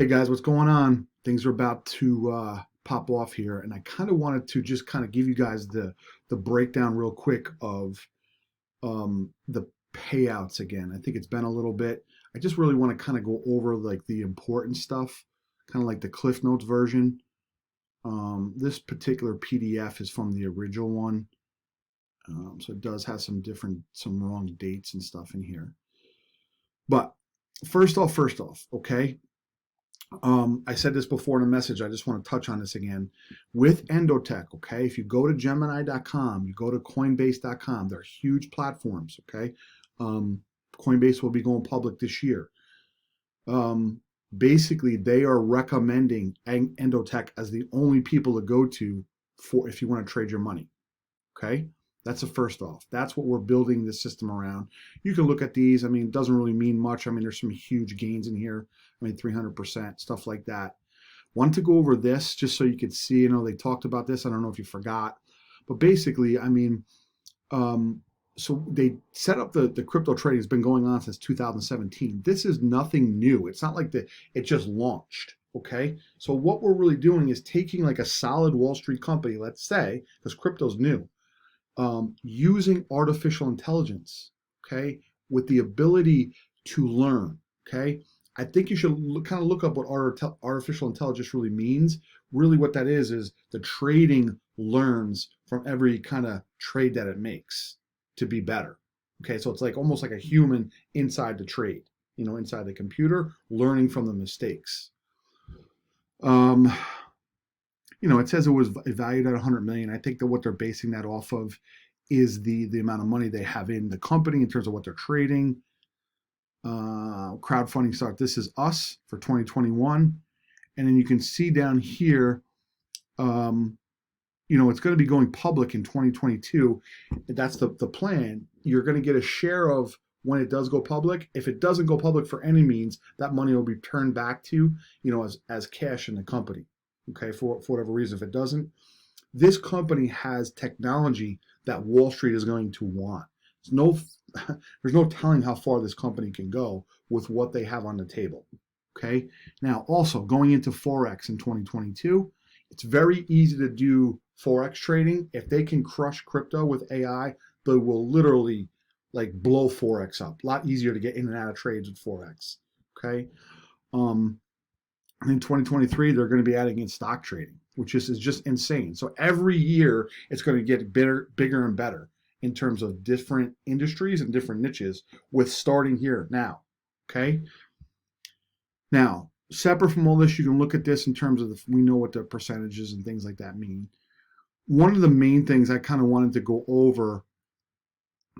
Hey guys, what's going on? Things are about to pop off here, and I kind of wanted to just kind of give you guys the breakdown real quick of the payouts again. I think it's been a little bit. I just really want to kind of go over like the important stuff, kind of like the Cliff Notes version. This particular PDF is from the original one, so it does have some wrong dates and stuff in here. But first off, okay. I said this before in a message. I just want to touch on this again. With Endotech, okay, if you go to Gemini.com, you go to Coinbase.com, they're huge platforms, okay? Coinbase will be going public this year. Basically, they are recommending Endotech as the only people to go to for if you want to trade your money, okay? That's the first off. That's what we're building the system around. You can look at these. I mean, it doesn't really mean much. I mean, there's some huge gains in here. I mean, 300%, stuff like that. Want to go over this just so you could see, they talked about this. I don't know if you forgot. But basically, I mean, so they set up the crypto trading has been going on since 2017. This is nothing new. It's not like it just launched. Okay. So what we're really doing is taking like a solid Wall Street company, let's say, because crypto's new, using artificial intelligence, okay, with the ability to learn, okay. I think you should kind of look up what artificial intelligence really means. Really, what that is the trading learns from every kind of trade that it makes to be better. Okay, so it's like almost like a human inside the trade, inside the computer, learning from the mistakes. Um, it says it was valued at 100 million. I think that what they're basing that off of is the amount of money they have in the company in terms of what they're trading. Crowdfunding start. This is us for 2021, and then you can see down here, it's going to be going public in 2022. That's the plan. You're going to get a share of when it does go public. If it doesn't go public for any means, that money will be turned back to as cash in the company. Okay, for whatever reason, if it doesn't, this company has technology that Wall Street is going to want. There's no telling how far this company can go with what they have on the table. Okay. Now, also going into Forex in 2022, it's very easy to do Forex trading. If they can crush crypto with AI, they will literally like blow Forex up. A lot easier to get in and out of trades with Forex. Okay. In 2023, they're going to be adding in stock trading, which is just insane. So every year, it's going to get bigger and better in terms of different industries and different niches with starting here now. Okay. Now, separate from all this, you can look at this in terms of we know what the percentages and things like that mean. One of the main things I kind of wanted to go over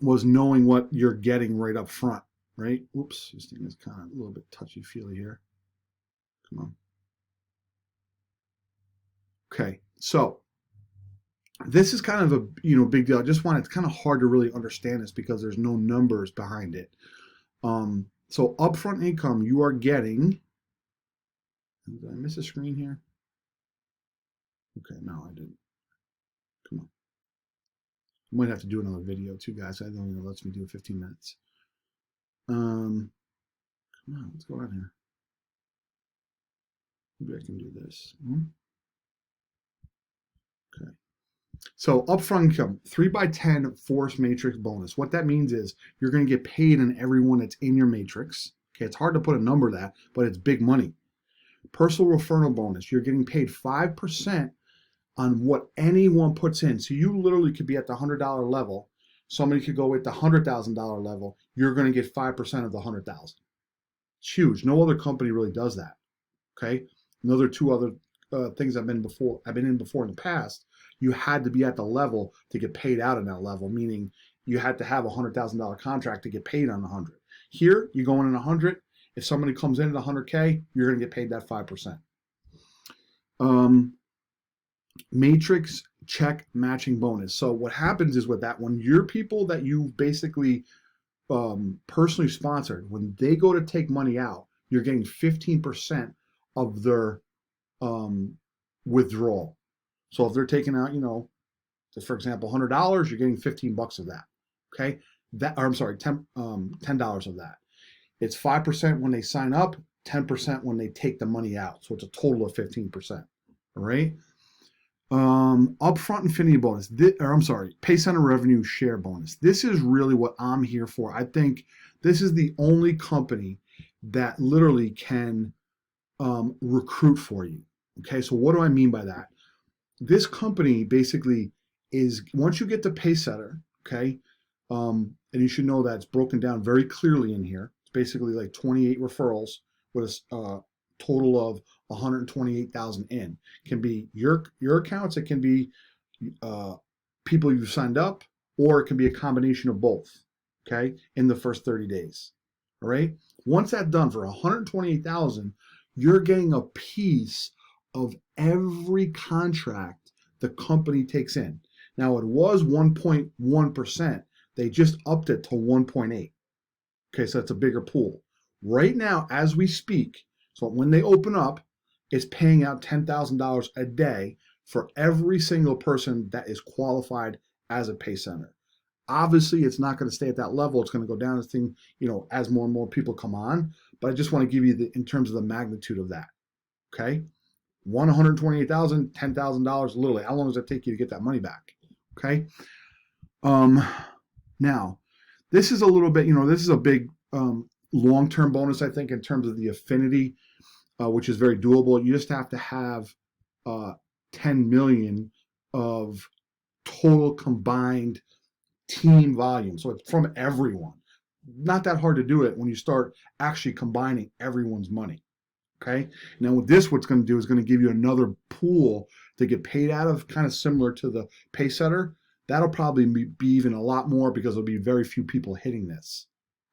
was knowing what you're getting right up front, right? Oops, this thing is kind of a little bit touchy-feely here. Come on. Okay, so this is kind of a big deal. I just want it's kind of hard to really understand this because there's no numbers behind it. So upfront income you are getting. Did I miss a screen here? Okay, no, I didn't. Come on. I might have to do another video too, guys. I don't even know lets me do 15 minutes. Come on, what's going on here? Maybe I can do this. Okay. So upfront income, 3x10 force matrix bonus. What that means is you're going to get paid on everyone that's in your matrix. Okay, it's hard to put a number to that, but it's big money. Personal referral bonus, you're getting paid 5% on what anyone puts in. So you literally could be at the $100 level. Somebody could go at the $100,000 level. You're going to get 5% of the 100,000. It's huge. No other company really does that. Okay. Another two other things I've been in before in the past. You had to be at the level to get paid out in that level, meaning you had to have a $100,000 contract to get paid on 100. Here, you go in 100. If somebody comes in at 100K, you're going to get paid that 5%. Matrix check matching bonus. So what happens is with that one, your people that you basically personally sponsored, when they go to take money out, you're getting 15% of their withdrawal. So if they're taking out, for example, $100, you're getting $15 of that. Okay, $10 of that. It's 5% when they sign up, 10% when they take the money out. So it's a total of 15%. All right. Upfront Infinity bonus, Pay Center revenue share bonus. This is really what I'm here for. I think this is the only company that literally can recruit for you. Okay, so what do I mean by that? This company basically is, once you get the Pay Center, okay, and you should know that it's broken down very clearly in here. It's basically like 28 referrals with a total of 128,000 in. It can be your accounts, it can be people you've signed up, or it can be a combination of both, okay, in the first 30 days. All right. Once that's done for 128,000, you're getting a piece of every contract the company takes in. Now, it was 1.1%. They just upped it to 1.8. Okay, so that's a bigger pool. Right now, as we speak, so when they open up, it's paying out $10,000 a day for every single person that is qualified as a Pay Center. Obviously, it's not going to stay at that level. It's going to go down as as more and more people come on. But I just want to give you in terms of the magnitude of that. Okay, 128,000, $10,000, literally. How long does it take you to get that money back? Okay. Now, this is a little bit. This is a big long-term bonus, I think, in terms of the affinity, which is very doable. You just have to have 10 million of total combined team volume. So it's from everyone. Not that hard to do it when you start actually combining everyone's money. Okay. Now with this, what's going to do is going to give you another pool to get paid out of, kind of similar to the Pay Center. That'll probably be even a lot more because there'll be very few people hitting this.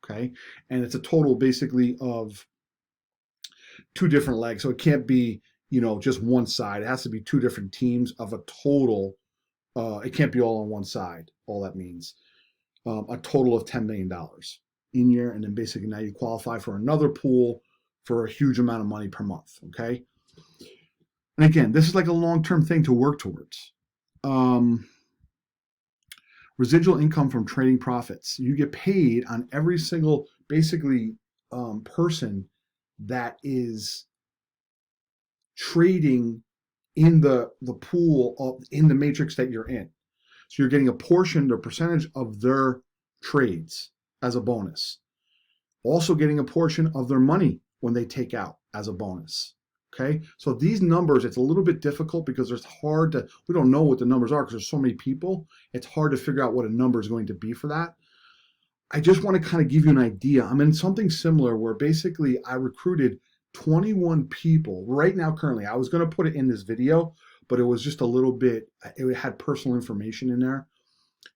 Okay. And it's a total basically of 2 different legs. So it can't be, just one side. It has to be 2 different teams of a total. It can't be all on one side. All that means a total of $10 million in year. And then basically now you qualify for another pool for a huge amount of money per month. Okay. And again, this is like a long-term thing to work towards. Residual income from trading profits. You get paid on every single, basically, person that is trading in the pool in the matrix that you're in. So you're getting a portion or percentage of their trades as a bonus. Also getting a portion of their money when they take out as a bonus. Okay, so these numbers, it's a little bit difficult because we don't know what the numbers are because there's so many people. It's hard to figure out what a number is going to be for that. I just want to kind of give you an idea. I'm in something similar where basically I recruited 21 people right now currently. I was going to put it in this video, but it was just a little bit, it had personal information in there.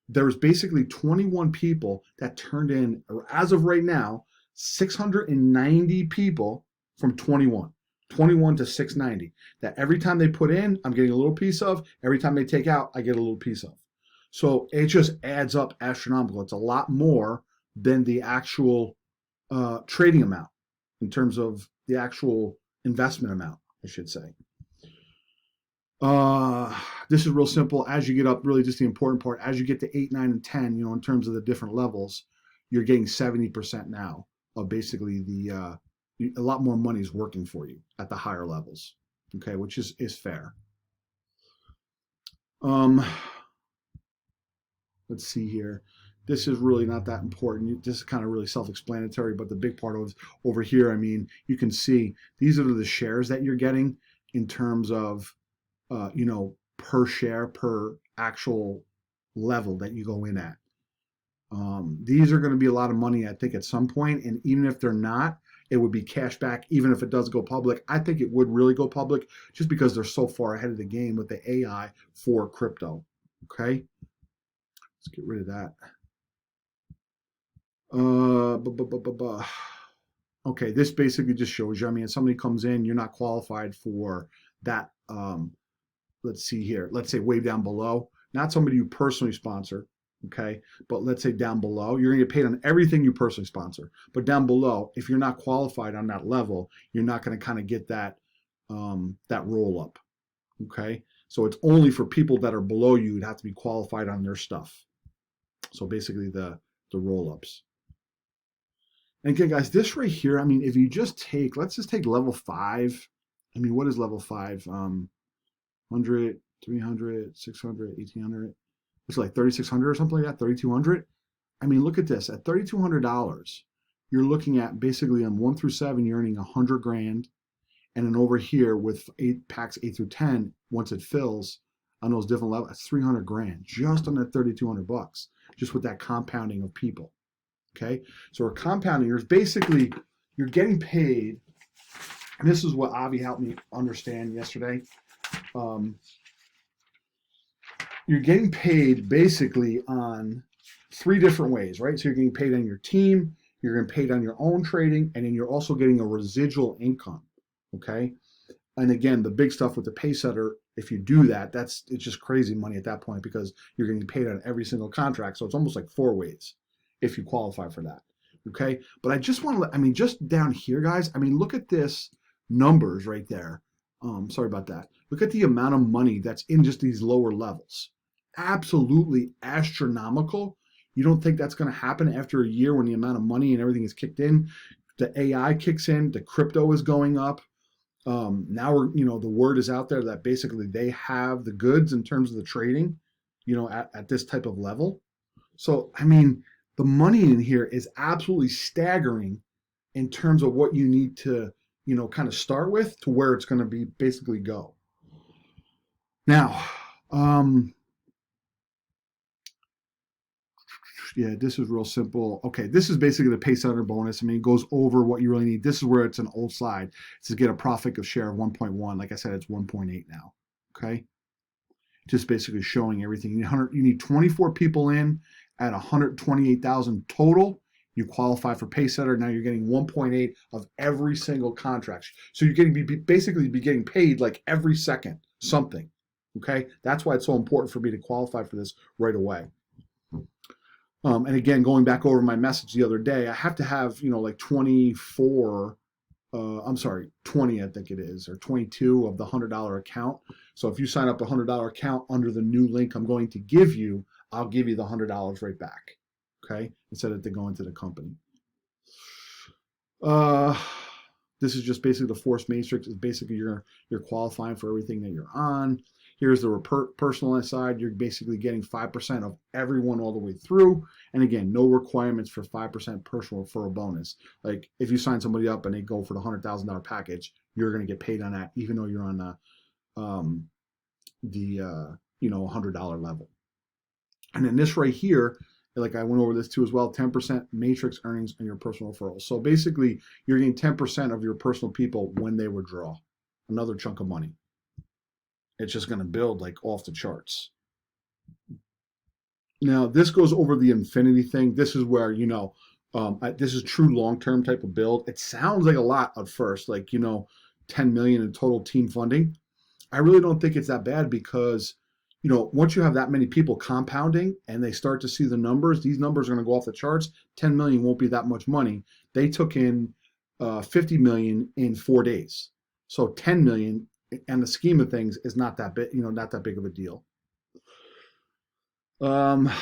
There's basically 21 people that turned in, as of right now, 690 people from 21 to 690, that every time they put in, I'm getting a little piece of, every time they take out, I get a little piece of. So it just adds up astronomical. It's a lot more than the actual trading amount in terms of the actual investment amount, I should say. This is real simple. As you get up, really just the important part, as you get to 8, 9, and 10, in terms of the different levels, you're getting 70% now of basically a lot more money is working for you at the higher levels. Okay, which is fair. Let's see here. This is really not that important. This is kind of really self-explanatory, but the big part of over here, I mean, you can see these are the shares that you're getting in terms of, per share, per actual level that you go in at. These are going to be a lot of money, I think, at some point, and even if they're not, it would be cash back. Even if it does go public, I think it would really go public just because they're so far ahead of the game with the AI for crypto. Okay, let's get rid of that. Okay, this basically just shows you, I mean, if somebody comes in, you're not qualified for that. Let's see here. Let's say way down below, not somebody you personally sponsor. Okay, but let's say down below, you're going to get paid on everything you personally sponsor. But down below, if you're not qualified on that level, you're not going to kind of get that roll up. Okay, so it's only for people that are below you would have to be qualified on their stuff. So basically the roll ups. And again, guys, this right here, I mean, if you just take, let's just take level 5. I mean, what is level 5? 100, 300, 600, 1800. It's like 3,600 or something like that, 3,200. I mean, look at this. At $3,200, you're looking at basically on 1 through 7, you're earning 100 grand. And then over here with packs 8 through 10, once it fills on those different levels, that's 300 grand just on that 3,200 bucks, just with that compounding of people. Okay, so we're compounding. There's basically, you're getting paid, and this is what Avi helped me understand yesterday. You're getting paid basically on 3 different ways, right? So you're getting paid on your team, you're getting paid on your own trading, and then you're also getting a residual income. Okay, and again, the big stuff with the Pacesetter, if you do that, it's just crazy money at that point because you're getting paid on every single contract. So it's almost like 4 ways if you qualify for that. Okay, but I just want to, I mean, just down here, guys, I mean, look at this numbers right there. Sorry about that. Look at the amount of money that's in just these lower levels. Absolutely astronomical. You don't think that's going to happen after a year when the amount of money and everything is kicked in? The AI kicks in, the crypto is going up. Now we're, the word is out there that basically they have the goods in terms of the trading, at this type of level. So, I mean, the money in here is absolutely staggering in terms of what you need to, kind of start with to where it's going to be basically go. Now, yeah, this is real simple. Okay, this is basically the Pacesetter bonus. I mean, it goes over what you really need. This is where it's an old slide. It's to get a profit of share of 1.1. Like I said, it's 1.8 now. Okay, just basically showing everything. You need 24 people in at 128,000 total. You qualify for Pacesetter. Now you're getting 1.8 of every single contract. So you're getting basically getting paid like every second something. Okay, that's why it's so important for me to qualify for this right away. And again, going back over my message the other day, I have to have, like 24, 20, I think it is, or 22 of the $100 account. So if you sign up a $100 account under the new link I'm going to give you, I'll give you the $100 right back. Okay, instead of going to the company. This is just basically the force matrix. Is basically you're qualifying for everything that you're on. Here's the personal side. You're basically getting 5% of everyone all the way through. And again, no requirements for 5% personal referral bonus. Like if you sign somebody up and they go for the $100,000 package, you're going to get paid on that, even though you're on the $100 level. And then this right here, like I went over this too as well, 10% matrix earnings on your personal referrals. So basically, you're getting 10% of your personal people when they withdraw. Another chunk of money. It's just going to build like off the charts. Now, this goes over the infinity thing. This is where, this is true long-term type of build. It sounds like a lot at first, like, 10 million in total team funding. I really don't think it's that bad because, once you have that many people compounding and they start to see the numbers, these numbers are going to go off the charts. 10 million won't be that much money. They took in 50 million in 4 days. So 10 million and the scheme of things is not that big, not that big of a deal. And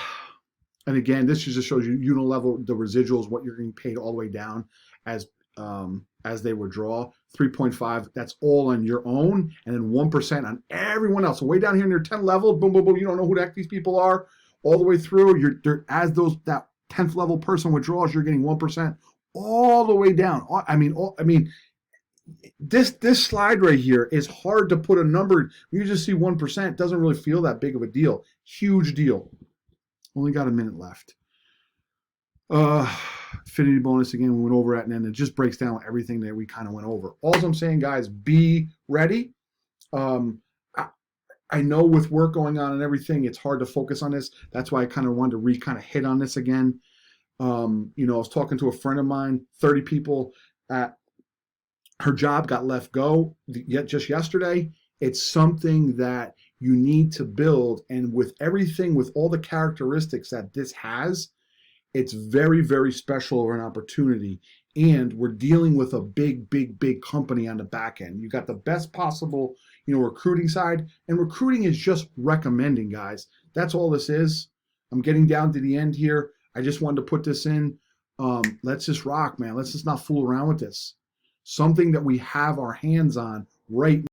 again, this just shows you unilevel the residuals, what you're getting paid all the way down as they withdraw. 3.5, that's all on your own, and then 1% on everyone else. So way down here in your 10 level, boom, boom, boom, you don't know who the heck these people are. All the way through, that 10th level person withdraws, you're getting 1% all the way down. I mean, this slide right here is hard to put a number. You just see 1%. Doesn't really feel that big of a deal. Huge deal. Only got a minute left. Infinity bonus again, we went over it, and then it just breaks down everything that we kind of went over. All I'm saying, guys, be ready. I know with work going on and everything, it's hard to focus on this. That's why I kind of wanted to hit on this again. I was talking to a friend of mine, 30 people at her job got let go just yesterday. It's something that you need to build, and with everything, with all the characteristics that this has, it's very, very special of an opportunity. And we're dealing with a big, big, big company on the back end. You got the best possible, recruiting side, and recruiting is just recommending, guys. That's all this is. I'm getting down to the end here. I just wanted to put this in. Let's just rock, man. Let's just not fool around with this. Something that we have our hands on right